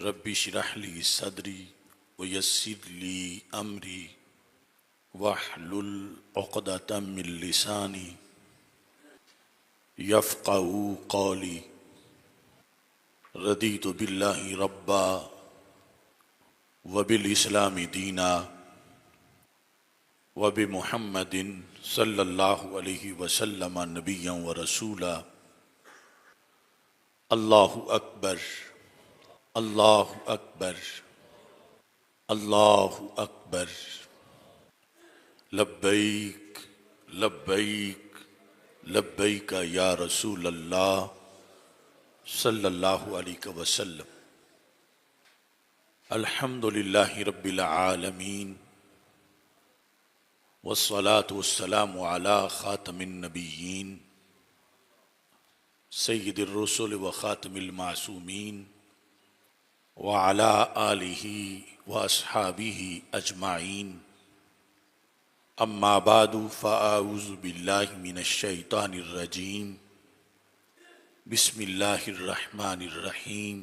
रब्बी शिरह ली सदरी वयस्सिर ली अमरी वहलुल उक़दतम मिन लिसानी यफ़क़हू क़ौली। रदीतु बिल्लाहि रब्बा व बिल इस्लामी दीना व बि मुहम्मदिन सल्लल्लाहु अलैहि वसल्लम नबिय्यन व रसूला। अल्लाहु अकबर, अल्लाहु अकबर, अल्लाहु अकबर। लब्बैक लब्बैक लब्बैक या रसूल अल्लाह सल्लल्लाहु अलैहि वसल्लम। अल्हम्दुलिल्लाहि रब्बिल आलमीन वस्सलातु वस्सलामु अला खातमिन नबिय्यीन सय्यिदिर रुसुल व खातमिल मासूमीन व अला आलिहि व अस्हाबिहि अजमाइन। अम्मा बादु फ़अऊज़ु बिल्लाहि मिनश शैतानिर रजीम। बिस्मिल्लाहिर रहमानिर रहीम।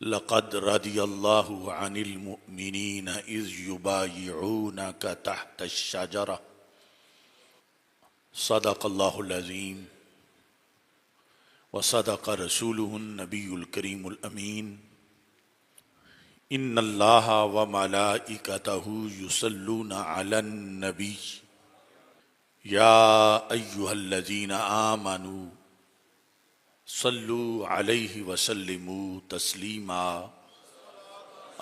लक़द रदियल्लाहु अनिल मुअमिनीना इज़ युबायिऊनका तहतश शजरा। सदक़ल्लाहुल अज़ीम व सदक़ रसूलुहुन नबियुल करीमुल अमीन। इन्नल्लाहा व मलाइकतहु युसल्लूना अलन नबी या अय्युहल्लज़ीना आमनू सल्लू अलैहि व सल्लिमू तस्लीमा।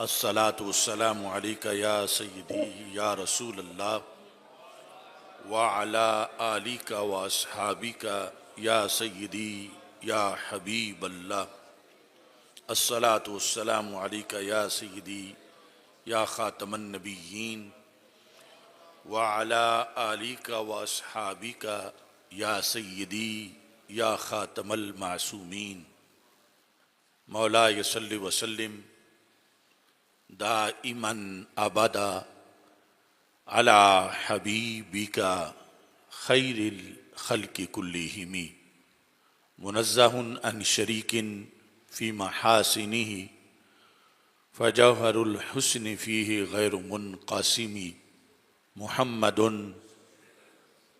अस्सलातु वस्सलामु अलैका या सय्यदी या रसूल अल्लाह व अला आलिका व अस्हाबिका या सय्यदी या हबीब अल्लाह। अस्सलातु वस्सलामु अलैका या सय्यदी या खातमन नबिय्यीन व अला आलिका व अस्हाबिका या सय्यदी या खातमल मासूमीन। मौलाय सल्लि व सल्लिम दाइमन अबदा अला हबीबिका खैरिल खल्क़ि कुल्लिहिम। मुनज़्ज़हुन अन शरीकिन फ़ी महासिनिही फ़जौहरुल हुस्नि फ़ीहि गैरु मुनक़सिमी। मुहम्मदुन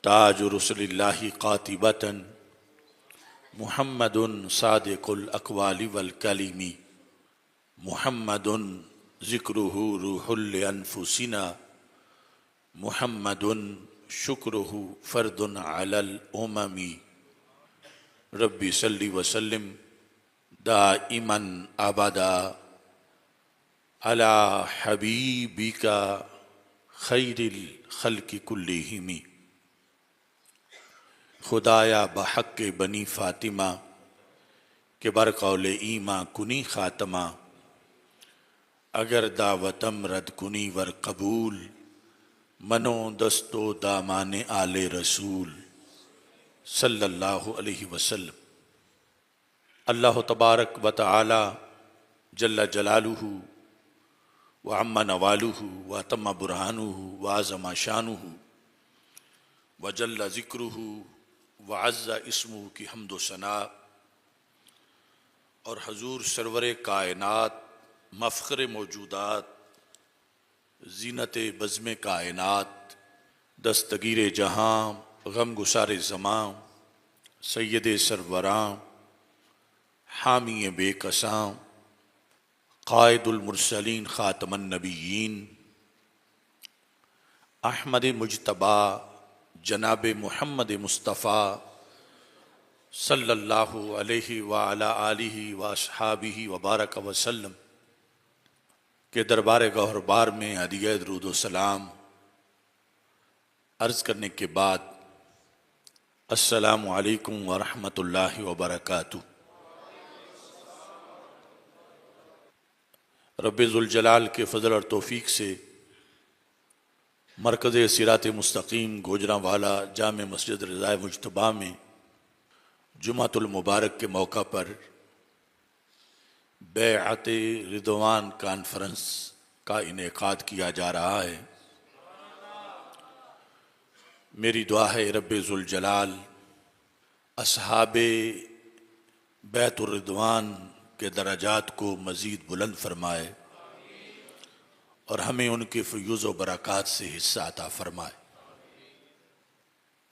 ताजु रसूलिल्लाहि क़ातिबतन मुहम्मदुन सादिक़ुल अक़वालि वल कलिमी। मुहम्मदुन ज़िक्रुहु रूहुल अनफुसिना मुहम्मदुन शुक्रुहु फ़र्दुन अलल उममी। रब्बी सल्लि व सल्लिम दाइमन अबदा अला हबीबिका खैरिल खल्क़ि कुल्लिहिम। खुदाया बहक़ बनी फ़ातिमा के बरक़ौल ईमा कुनी ख़ातमा। अगर दावतम रद कुनी वर कबूल मनो दस्तो दामाने आले रसूल सल्लल्लाहु अलैहि वसल्लम। अल्लाह तबारक व तआला जल्ल जलालुहु व अम्मा नवालुहु व तम्मा बुरहानुहु व आज़मा शानुहु व जल्ल ज़िक्रुहु व अज़्ज़ा इस्मुहु की हम्द व सना और हजूर सरवर कायनात मफ़ख़र मौजूदात ज़ीनत बज़्म कायनात दस्तगीर जहाँ गम गुसार ज़मां सैयद सरवरां हामी बेकसां क़ाइदुल मुरसलीन ख़ातमन नबिय्यीन अहमद मुज्तबा जनाब मुहम्मद मुस्तफ़ा सल्लल्लाहु अलैहि व अला आलिहि व अस्हाबिहि व बारक वसल्लम के दरबार गौहरबार में हदिया दुरूद व सलाम अर्ज़ करने के बाद अस्सलामु अलैकुम व रहमतुल्लाहि व बरकातुहू। रब्बे ज़ुल जलाल के फ़ज़ल और तौफ़ीक़ से मरकज़ सिरात मुस्तकीम गोजरावाला जामे मस्जिद रज़ाए मुज्तबा में जुमातुल मुबारक के मौका पर बैअत रिदवान कॉन्फ्रेंस का इनेकाद किया जा रहा है। मेरी दुआ है रब्बे ज़ुल जलाल असहाबे बैतुर रिदवान के दराजात को मज़ीद बुलंद फरमाए और हमें उनके फ़यूज़ व बरक़ात से हिस्सा अता फरमाए।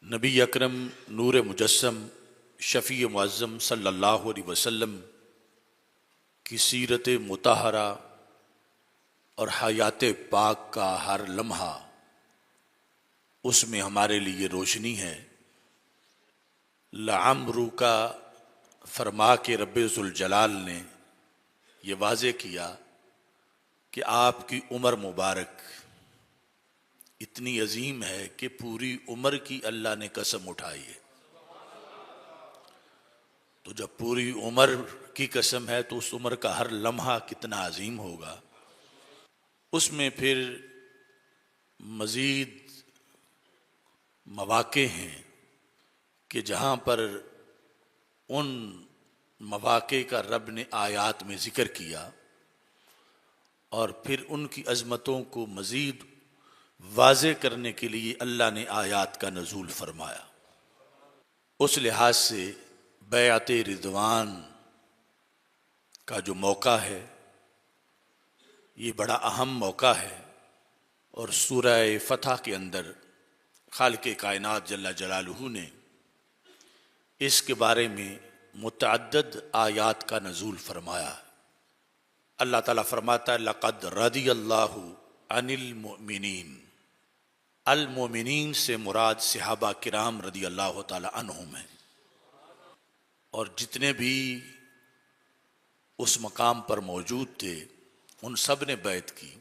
नबी अकरम नूर मुजस्सम शफ़ी मुअज़्ज़म सल्लल्लाहु अलैहि वसल्लम की सीरत मुतहरा और हयात पाक का हर लम्हा उसमें हमारे लिए रोशनी है। लअम्रू का फरमा के रब्बे ज़ुल जलाल ने ये वाज़े किया कि आपकी उम्र मुबारक इतनी अजीम है कि पूरी उम्र की अल्लाह ने कसम उठाई है। तो जब पूरी उम्र की कसम है तो उस उम्र का हर लम्हा कितना अजीम होगा। उसमें फिर मज़ीद मवाक़े हैं कि जहाँ पर उन मवाक़े का रब ने आयात में ज़िक्र किया और फिर उनकी अज़मतों को मज़ीद वाज़े करने के लिए अल्लाह ने आयात का नज़ूल फरमाया। उस लिहाज से बैअत रिज़वान का जो मौका है ये बड़ा अहम मौका है और सूरह फ़तह के अंदर खालिक़े कायनात जल्ला जलालुहू ने इसके बारे में मुतअद्दिद आयात का नज़ूल फरमाया। अल्लाह ताला फरमाता है लक़द रदियल्लाहु अनिल मुमिनीन। अल मोमिनीन से मुराद सहाबा किराम रदी अल्लाह ताला अन्हुम है और जितने भी उस मकाम पर मौजूद थे उन सब ने बैत की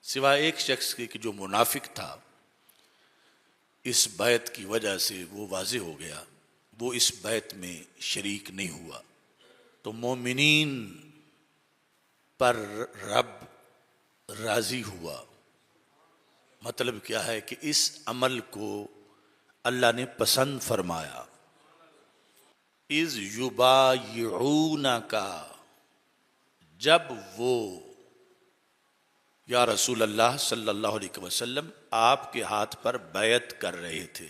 सिवाय एक शख्स के कि जो मुनाफिक था। इस बैत की वजह से वो वाज़े हो गया, वो इस बैत में शरीक नहीं हुआ। तो मोमिनीन पर रब राज़ी हुआ, मतलब क्या है कि इस अमल को अल्लाह ने पसंद फरमाया। इज़ युबायिऊना का, जब वो या रसूल अल्लाह सल्लल्लाहु अलैहि वसल्लम आपके हाथ पर बैत कर रहे थे।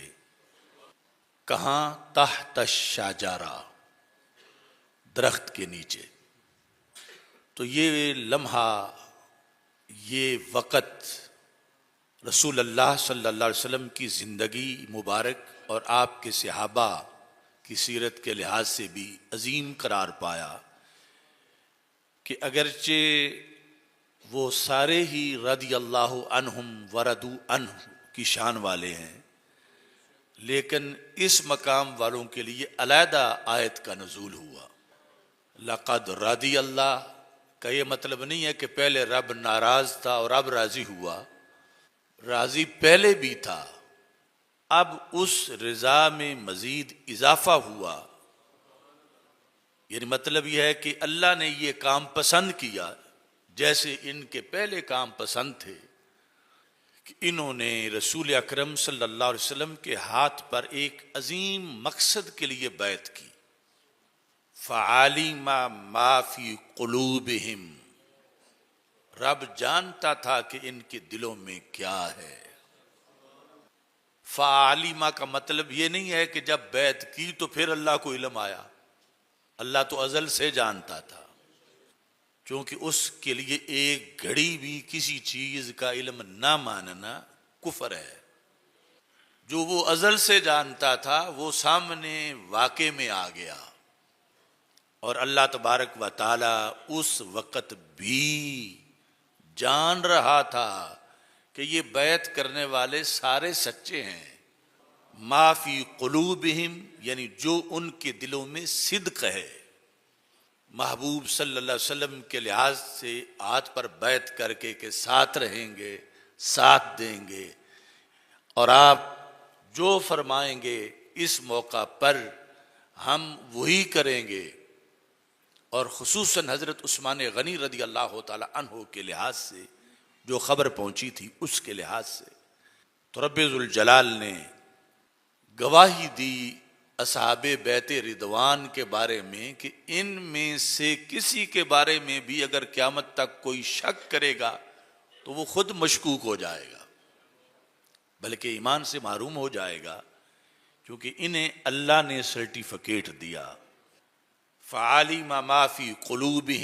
कहाँ? तहत शाजारा, दरख्त के नीचे। तो ये लम्हा, ये वक़्त रसूल अल्लाह सल्लल्लाहु अलैहि वसल्लम की ज़िंदगी मुबारक और आपके सहाबा की सीरत के लिहाज से भी अजीम करार पाया कि अगरचे वो सारे ही रदी अल्लाह अन्हुम वरदू अन्हु की शान वाले हैं, लेकिन इस मकाम वालों के लिए अलहदा आयत का नज़ूल हुआ। लक़द रदी अल्लाह का ये मतलब नहीं है कि पहले रब नाराज था और अब राजी हुआ। राजी पहले भी था, अब उस रज़ा में मज़ीद इजाफा हुआ। यानी मतलब यह है कि अल्लाह ने ये काम पसंद किया, जैसे इनके पहले काम पसंद थे कि इन्होंने रसूल अकरम सल्लल्लाहु अलैहि वसल्लम के हाथ पर एक अजीम मकसद के लिए बैत की। फ़आलिमा मा फ़ी क़ुलूबिहिम, रब जानता था कि इनके दिलों में क्या है। फ़आलिमा का मतलब ये नहीं है कि जब बैत की तो फिर अल्लाह को इल्म आया। अल्लाह तो अज़ल से जानता था, क्योंकि उसके लिए एक घड़ी भी किसी चीज का इल्म ना मानना कुफर है। जो वो अज़ल से जानता था वो सामने वाक़े में आ गया और अल्लाह तबारक व ताला उस वक़्त भी जान रहा था कि ये बैत करने वाले सारे सच्चे हैं। माफ़ी क़ुलूबिहिम, यानी जो उनके दिलों में सिद्क़ है। महबूब सल्लल्लाहु अलैहि वसल्लम के लिहाज से हाथ पर बैत करके के साथ रहेंगे, साथ देंगे और आप जो फरमाएंगे इस मौका पर हम वही करेंगे। और खुसूसन हज़रत उस्मान गनी रदी अल्लाह ताला अन्हु के लिहाज से जो ख़बर पहुंची थी उसके लिहाज से तो रब्बे ज़ुल जलाल ने गवाही दी असहाबे बैते रिदवान के बारे में कि इनमें से किसी के बारे में भी अगर क़यामत तक कोई शक करेगा तो वो खुद मशकूक हो जाएगा, बल्कि ईमान से महरूम हो जाएगा, क्योंकि इन्हें अल्लाह ने सर्टिफिकेट दिया। फ़आलिमा मा फ़ी क़ुलूबिहिम